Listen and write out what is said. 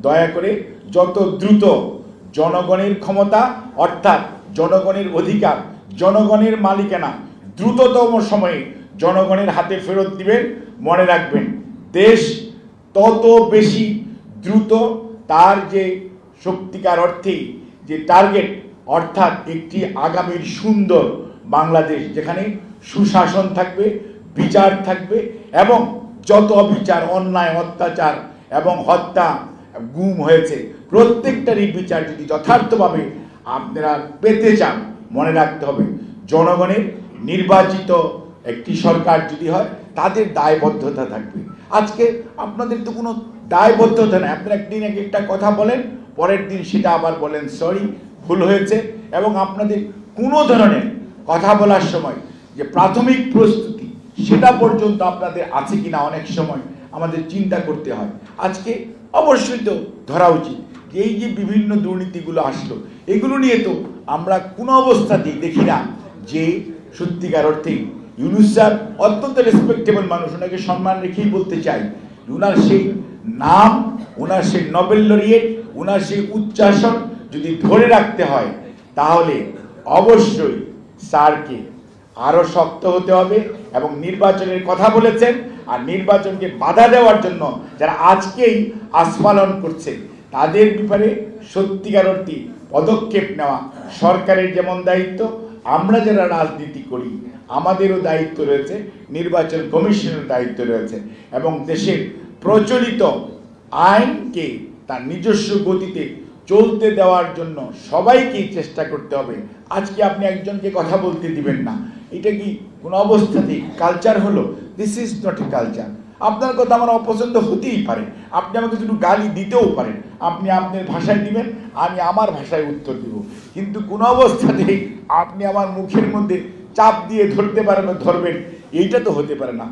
দয়া করে যত দ্রুত জনগণের ক্ষমতা অর্থাৎ জনগণের অধিকার, জনগণের মালিকানা দ্রুততম সময়ে জনগণের হাতে ফেরত দিবেন। মনে রাখবেন, দেশ তত বেশি দ্রুত তার যে সত্যিকার অর্থেই যে টার্গেট, অর্থাৎ একটি আগামীর সুন্দর বাংলাদেশ যেখানে সুশাসন থাকবে, বিচার থাকবে এবং যত অবিচার, অন্যায়, অত্যাচার এবং হত্যা, গুম হয়েছে প্রত্যেকটারই বিচার যদি যথার্থভাবে আপনারা পেতে চান, মনে রাখতে হবে জনগণের নির্বাচিত একটি সরকার যদি হয় তাদের দায়বদ্ধতা থাকবে। আজকে আপনাদের তো কোনো দায়বদ্ধতা নেই। আপনারা একদিন একটা কথা বলেন, পরের দিন সেটা আবার বলেন সরি, ভুল হয়েছে, এবং আপনাদের কোনো ধরনের কথা বলার সময় যে প্রাথমিক প্রস্তুতি সেটা পর্যন্ত আপনাদের আছে কিনা অনেক সময় আমাদের চিন্তা করতে হয়। আজকে অবশ্যই তো ধরা উচিত যে এই যে বিভিন্ন দুর্নীতিগুলো আসলো, এগুলো নিয়ে তো আমরা কোনো অবস্থাতেই দেখি না যে সত্যিকার অর্থেই ইউনূস স্যার অত্যন্ত রেসপেক্টেবল মানুষ, ওনাকে সম্মান রেখেই বলতে চাই, ওনার সেই নাম, ওনার সেই নোবেল লরিয়েট, ওনার সেই উচ্চাসন যদি ধরে রাখতে হয় তাহলে অবশ্যই স্যারকে আরও শক্ত হতে হবে। এবং নির্বাচনের কথা বলেছেন, আর নির্বাচনকে বাধা দেওয়ার জন্য যারা আজকেই আস্ফালন করছে তাদের ব্যাপারে সত্যিকার অর্থে পদক্ষেপ নেওয়া সরকারের যেমন দায়িত্ব, আমরা যারা রাজনীতি করি আমাদেরও দায়িত্ব রয়েছে, নির্বাচন কমিশনের দায়িত্ব রয়েছে, এবং দেশের প্রচলিত আইনকে তার নিজস্ব গতিতে চলতে দেওয়ার জন্য সবাইকেই চেষ্টা করতে হবে। আজকে আপনি একজনকে কথা বলতে দিবেন না, এটা কি কোনো অবস্থাতেই কালচার হলো? This is not a culture. আপনার কথা আমার অপছন্দ হতেই পারে, আপনি আমাকে শুধু গালি দিতেও পারেন, আপনি আপনার ভাষায় দিবেন, আমি আমার ভাষায় উত্তর দিব, কিন্তু কোনো অবস্থাতেই আপনি আমার মুখের মধ্যে চাপ দিয়ে ধরতে পারেন, ধরবেন, এইটা তো হতে পারে না।